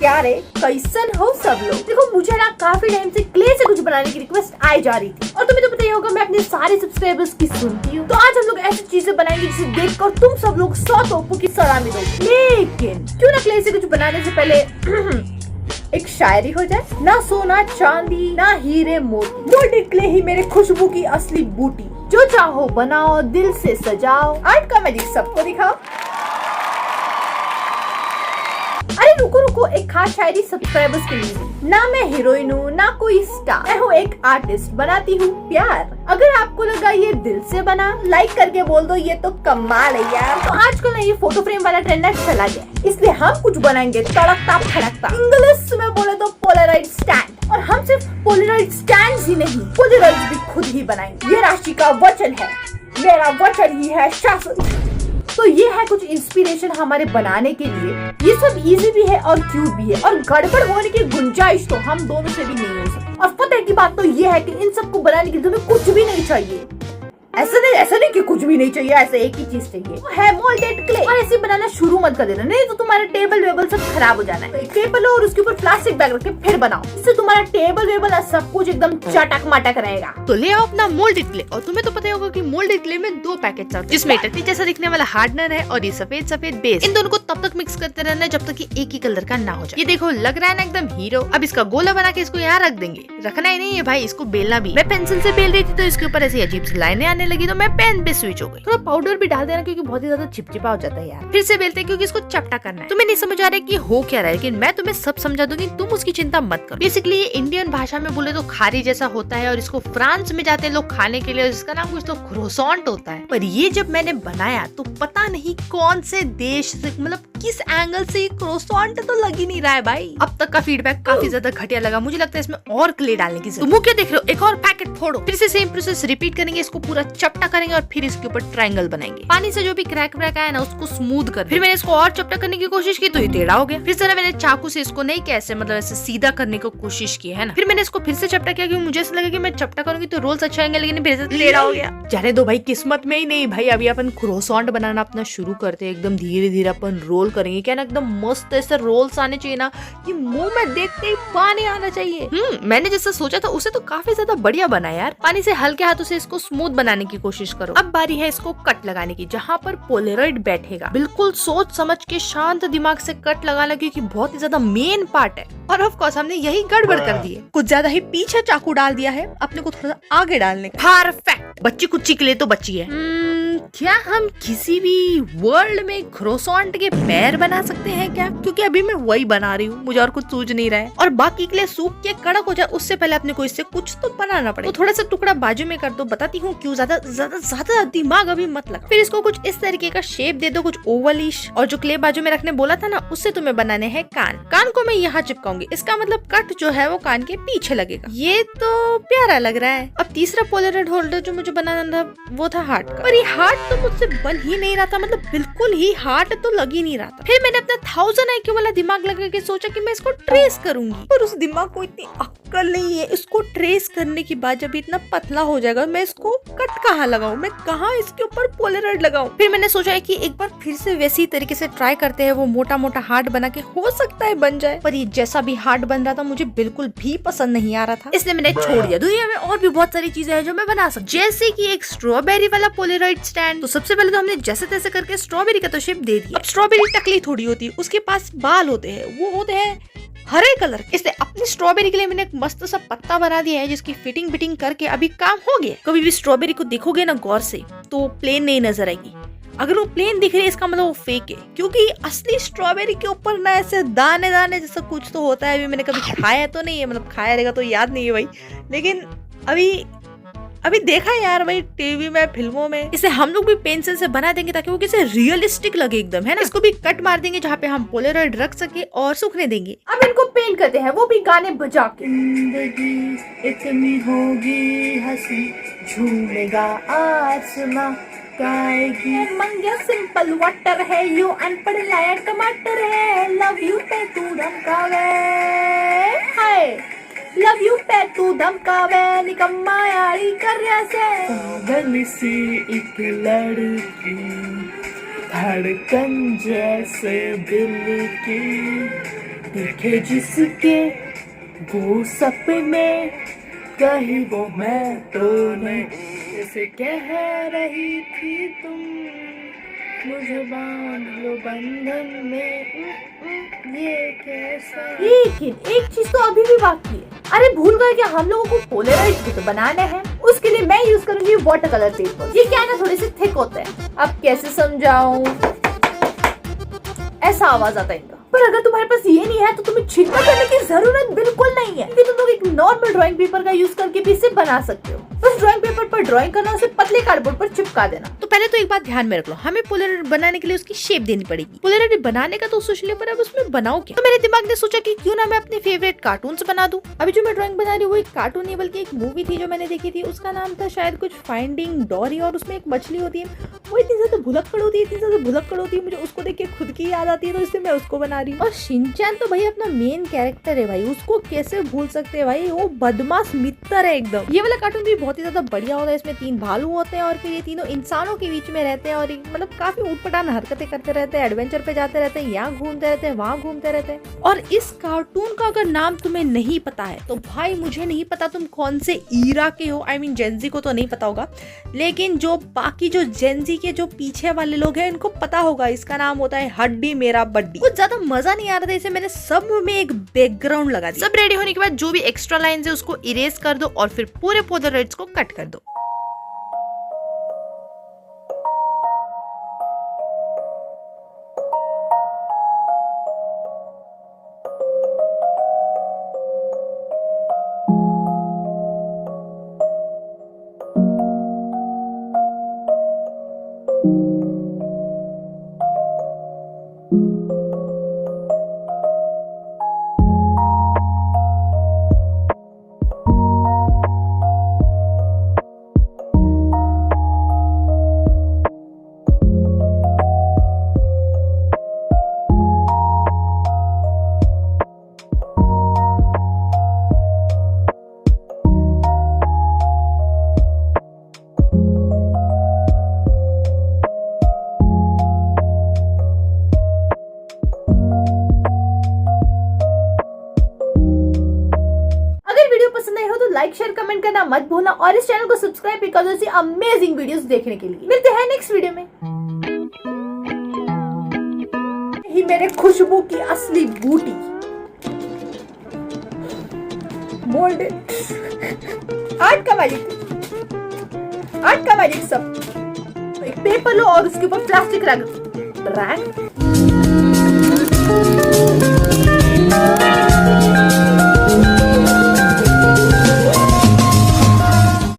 प्यारे कैसन हो सब लोग। देखो मुझे ना काफी टाइम से क्ले से कुछ बनाने की रिक्वेस्ट आई जा रही थी और तुम्हें तो पता ही होगा मैं अपने सारे सब्सक्राइबर्स की सुनती हूँ। तो आज हम लोग ऐसी चीजें बनाएंगे जिसे देखकर तुम सब लोग 100 तोपों की सलामी दोगे। लेकिन क्यों ना क्ले से कुछ बनाने से पहले एक शायरी हो जाए। ना सोना चांदी ना हीरे मोती, मोल्डेड क्ले ही मेरे खुशबू की असली बूटी। जो चाहो बनाओ दिल से सजाओ, आर्ट का मैजिक सबको दिखाओ। अरे रुको रुको, एक खास शायरी सब्सक्राइबर्स के लिए। ना मैं हीरोइन हूँ ना कोई स्टार, मैं हूँ एक आर्टिस्ट, बनाती हूँ प्यार। अगर आपको लगा ये दिल से बना, लाइक करके बोल दो ये तो कमाल है यार। तो आजकल ना ये फोटो फ्रेम वाला ट्रेंड चला गया, इसलिए हम कुछ बनाएंगे तड़कता फड़कता। इंग्लिश में बोले तो पोलराइड स्टैंड। और हम सिर्फ पोलराइड स्टैंड ही नहीं, पोलराइड भी खुद ही बनाएंगे। ये राशि का वचन है, मेरा वचन ही है शासन। तो ये है कुछ इंस्पिरेशन हमारे बनाने के लिए। ये सब इजी भी है और क्यूट भी है, और गड़बड़ होने की गुंजाइश तो हम दोनों से भी नहीं हो सकती। और पता की बात तो ये है कि इन सबको बनाने के लिए तुम्हें कुछ भी नहीं चाहिए। ऐसा नहीं कि कुछ भी नहीं चाहिए, ऐसे एक ही चीज चाहिए, वो है मोल्डेड क्ले। और ऐसे बनाना शुरू मत कर देना, नहीं तो तुम्हारा टेबल वेबल सब खराब हो जाना है। तो एक टेबल लो और उसके ऊपर प्लास्टिक बैग रख के फिर बनाओ, इससे तुम्हारा टेबल वेबल सब कुछ एकदम चटक मटक रहेगा। तो ले आओ अपना मोल्डेड क्ले। और तुम्हें तो पता होगा कि मोल्डेड क्ले में 2 पैकेट्स आते हैं, जिसमें टट्टी जैसा दिखने वाला हार्डनर है और ये सफेद सफेद बेस। इन दोनों को तब तक मिक्स करते रहना है जब तक कि एक ही कलर का ना हो जाए। ये देखो लग रहा है ना एकदम हीरो। अब इसका गोला बना के इसको यहाँ रख देंगे। रखना ही नहीं है भाई, इसको बेलना भी। मैं पेंसिल से बेल रही थी तो इसके ऊपर ऐसी अजीब सी लाइनें आने लगी, तो मैं पेन पे स्विच हो गई। थोड़ा पाउडर भी डाल देना क्योंकि बहुत ही ज्यादा चिपचिपा हो जाता है यार। फिर से बेलते हैं क्योंकि इसको चपटा करना है। तुम्हें नहीं समझ आ रहा है कि हो क्या रहा है, लेकिन मैं तुम्हें सब समझा दूंगी, तुम उसकी चिंता मत करो। बेसिकली ये इंडियन भाषा में बोले तो खारी जैसा होता है, और इसको फ्रांस में जाते हैं लोग खाने के लिए, और इसका नाम कुछ तो क्रोसॉन्ट होता है। पर ये जब मैंने बनाया तो पता नहीं कौन से देश से, मतलब किस एंगल से ये क्रोसॉन्ट तो लग ही नहीं रहा है भाई। अब तक का फीडबैक काफी ज्यादा घटिया लगा। मुझे लगता है इसमें और क्ले डालने की जरूरत। तुम क्या देख रहे हो, एक और पैकेट फोड़ो। फिर से सेम प्रोसेस रिपीट करेंगे, इसको पूरा चपटा करेंगे और फिर इसके ऊपर ट्रायंगल बनाएंगे। पानी से जो भी क्रैक व्रैक आया ना उसको स्मूथ कर। फिर मैंने इसको और चपटा करने की कोशिश की तो ये टेढ़ा हो गया। फिर से मैंने चाकू से इसको नहीं कैसे मतलब ऐसे सीधा करने की कोशिश की है ना। फिर मैंने इसको फिर से चपटा किया क्योंकि मुझे ऐसा लगा कि मैं चपटा करूंगी तो रोल्स अच्छे आएंगे, लेकिन फिर से टेढ़ा हो गया। जाने दो भाई, किस्मत में ही नहीं भाई। अभी अपन क्रोसॉन्ट बनाना अपना शुरू करते हैं, एकदम धीरे धीरे अपन रोल करेंगे। क्या ना एकदम मस्त ऐसे रोल्स आने चाहिए ना कि मुंह में देखते ही पानी आना चाहिए। मैंने जैसा सोचा था उसे तो काफी ज्यादा बढ़िया बना यार। पानी से हल्के हाथों से इसको स्मूथ बनाने की कोशिश करो। अब बारी है इसको कट लगाने की, जहाँ पर पोलराइड बैठेगा। बिल्कुल सोच समझ के शांत दिमाग से कट लगाना, क्योंकि बहुत ही ज्यादा मेन पार्ट है। और ऑफ कोर्स हमने यही गड़बड़ कर दी है, कुछ ज्यादा ही पीछे चाकू डाल दिया है, अपने को थोड़ा सा आगे डालने का। परफेक्ट। बच्ची कुच्ची के लिए तो बच्ची है। क्या हम किसी भी वर्ल्ड में क्रोसॉन्ट के पैर बना सकते हैं क्या? क्योंकि अभी मैं वही बना रही हूँ, मुझे और कुछ सूझ नहीं रहा है। और बाकी के लिए सूख के कड़क हो जाए उससे पहले अपने को इससे कुछ तो बनाना पड़ेगा। तो थोड़ा सा टुकड़ा बाजू में कर दो, बताती हूँ क्यों। ज्यादा दिमाग अभी मत लगा। फिर इसको कुछ इस तरीके का शेप दे दो, कुछ ओवलिश। और जो क्ले बाजू में रखने बोला था ना, उससे तुम्हें बनाने हैं कान। कान को मैं यहाँ चिपकाऊंगी, इसका मतलब कट जो है वो कान के पीछे लगेगा। ये तो प्यारा लग रहा है। अब तीसरा पोलराइड होल्डर जो मुझे बनाना था वो था हार्ट का, पर ये हार्ट तो मुझसे बन ही नहीं रहा था, मतलब बिल्कुल ही हार्ट तो लग ही नहीं रहा था। फिर मैंने अपना 1000 IQ वाला दिमाग लगा के सोचा कि मैं इसको ट्रेस करूंगी, पर उस दिमाग को इतनी अक्ल नहीं है। इसको ट्रेस करने के बाद जब इतना पतला हो जाएगा, मैं इसको कट कहाँ लगाऊं, मैं कहाँ इसके ऊपर पोलराइड लगाऊं। फिर मैंने सोचा है कि एक बार फिर से वैसी तरीके से ट्राई करते हैं, वो मोटा मोटा हार्ट बना के हो सकता है बन जाए। पर ये जैसा भी हार्ट बन रहा था मुझे बिल्कुल भी पसंद नहीं आ रहा था, इसलिए मैंने छोड़ दिया। दुनिया में और भी बहुत सारी चीजें हैं जो मैं बना सकती हूँ, जैसे कि एक स्ट्रॉबेरी वाला पोलराइड स्टैंड। तो सबसे पहले तो हमने जैसे तैसे करके स्ट्रॉबेरी का तो शेप दे दिया। अब स्ट्रॉबेरी टकली थोड़ी होती है, उसके पास बाल होते हैं, वो होते हैं हरे कलर। इसलिए अपनी स्ट्रॉबेरी के लिए मैंने एक मस्त सा पत्ता बना दिया है, जिसकी फिटिंग बिटिंग करके अभी काम हो गया। कभी भी स्ट्रॉबेरी को देखोगे ना गौर से तो प्लेन नहीं नजर आएगी। अगर वो प्लेन दिख रही है इसका मतलब वो फेक है, क्योंकि असली स्ट्रॉबेरी के ऊपर ना ऐसे दाने दाने जैसा कुछ तो होता है। अभी मैंने कभी खाया तो नहीं है, मतलब खाया रहेगा तो याद नहीं है भाई, लेकिन अभी देखा यार भाई टीवी में, फिल्मों में। इसे हम लोग भी पेंसिल से बना देंगे ताकि वो किसी रियलिस्टिक लगे एकदम, है ना। इसको भी कट मार देंगे जहाँ पे हम पोलराइड रख सके और सूखने देंगे। अब इनको पेंट करते हैं, वो भी गाने बजा के। जिंदगी इतनी होगी हंसी, झूमेगा आसमां गाएगी। मंगिया सिंपल वाटर है, यू अनपढ़ लायक टमाटर है। लव यू पे तू धमकावे, हाय लव यू पे तू धमकावे, निकम्मा यारी कर से। पागल सी एक लड़की, धड़कन जैसे दिल की, देखे जिसके वो सपने, कहीं वो मैं तो नहीं। जैसे कह रही थी तुम, मुझे बांध लो बंधन में, ये कैसा। लेकिन एक चीज तो अभी भी बाकी है। अरे भूल गए क्या, हम लोगों को पोलराइड भी तो बनाने हैं। उसके लिए मैं यूज करूंगी वाटर कलर पेपर। ये क्या है ना, थोड़े से थिक होते हैं। अब कैसे समझाऊं, ऐसा आवाज आता है इनका। पर अगर तुम्हारे पास ये नहीं है तो तुम्हें चिंता करने की जरूरत बिल्कुल नहीं है, क्योंकि तुम लोग एक नॉर्मल ड्राइंग पेपर का यूज करके भी इसे बना सकते हो। बस ड्राइंग पेपर पर ड्राइंग करना, उसे पतले कार्डबोर्ड पर चिपका देना। तो पहले तो एक बात ध्यान में रख लो, हमें पोलराइड बनाने के लिए उसकी शेप देनी पड़ेगी। पोलराइड बनाने का तो सोच लिया, पर अब उसमें बनाओ क्या। तो मेरे दिमाग ने सोचा कि क्यों ना मैं अपने फेवरेट कार्टून्स बना दूं। अभी जो मैं ड्राइंग बना रही हूँ वो एक कार्टून नहीं बल्कि एक मूवी थी जो मैंने देखी थी। उसका नाम था शायद कुछ फाइंडिंग डोरी, और उसमें एक मछली होती है, वो इतनी ज्यादा भुलक्कड़ होती है, मुझे उसको देख के खुद की याद आती है, तो इसलिए मैं उसको बना रही हूँ। और शिनचैन तो भाई अपना मेन कैरेक्टर है भाई, उसको कैसे भूल सकते हैं भाई, वो बदमाश मित्र है एकदम। ये वाला कार्टून भी बहुत ही ज्यादा बढ़िया होता है। इसमें 3 भालू होते हैं और फिर ये तीनों इंसानों के बीच में रहते हैं और मतलब काफी उटपटांग हरकतें करते रहते हैं, एडवेंचर पे जाते रहते हैं, यहाँ घूमते रहते हैं, वहाँ घूमते रहते हैं। और इस कार्टून का अगर नाम तुम्हें नहीं पता है तो भाई मुझे नहीं पता तुम कौन से ईरा के हो। आई मीन जेनजी को तो नहीं पता होगा, लेकिन जो बाकी जो जेनजी के जो पीछे वाले लोग हैं इनको पता होगा। इसका नाम होता है हड्डी मेरा बड्डी। कुछ ज्यादा मजा नहीं आ रहा था इसे, मैंने सब में एक बैकग्राउंड लगा दिया। सब रेडी होने के बाद जो भी एक्स्ट्रा लाइंस है उसको इरेज कर दो और फिर पूरे पोलराइड्स को कट कर दो। लाइक शेयर कमेंट करना मत भूलना और इस चैनल को सब्सक्राइब भी कर दो ऐसी अमेजिंग वीडियोस देखने के लिए। मिलते हैं नेक्स्ट वीडियो में। ही मेरे खुशबू की असली बूटी मोल्डेड आर्ट का मैजिक सब। एक पेपर लो और उसके ऊपर प्लास्टिक रख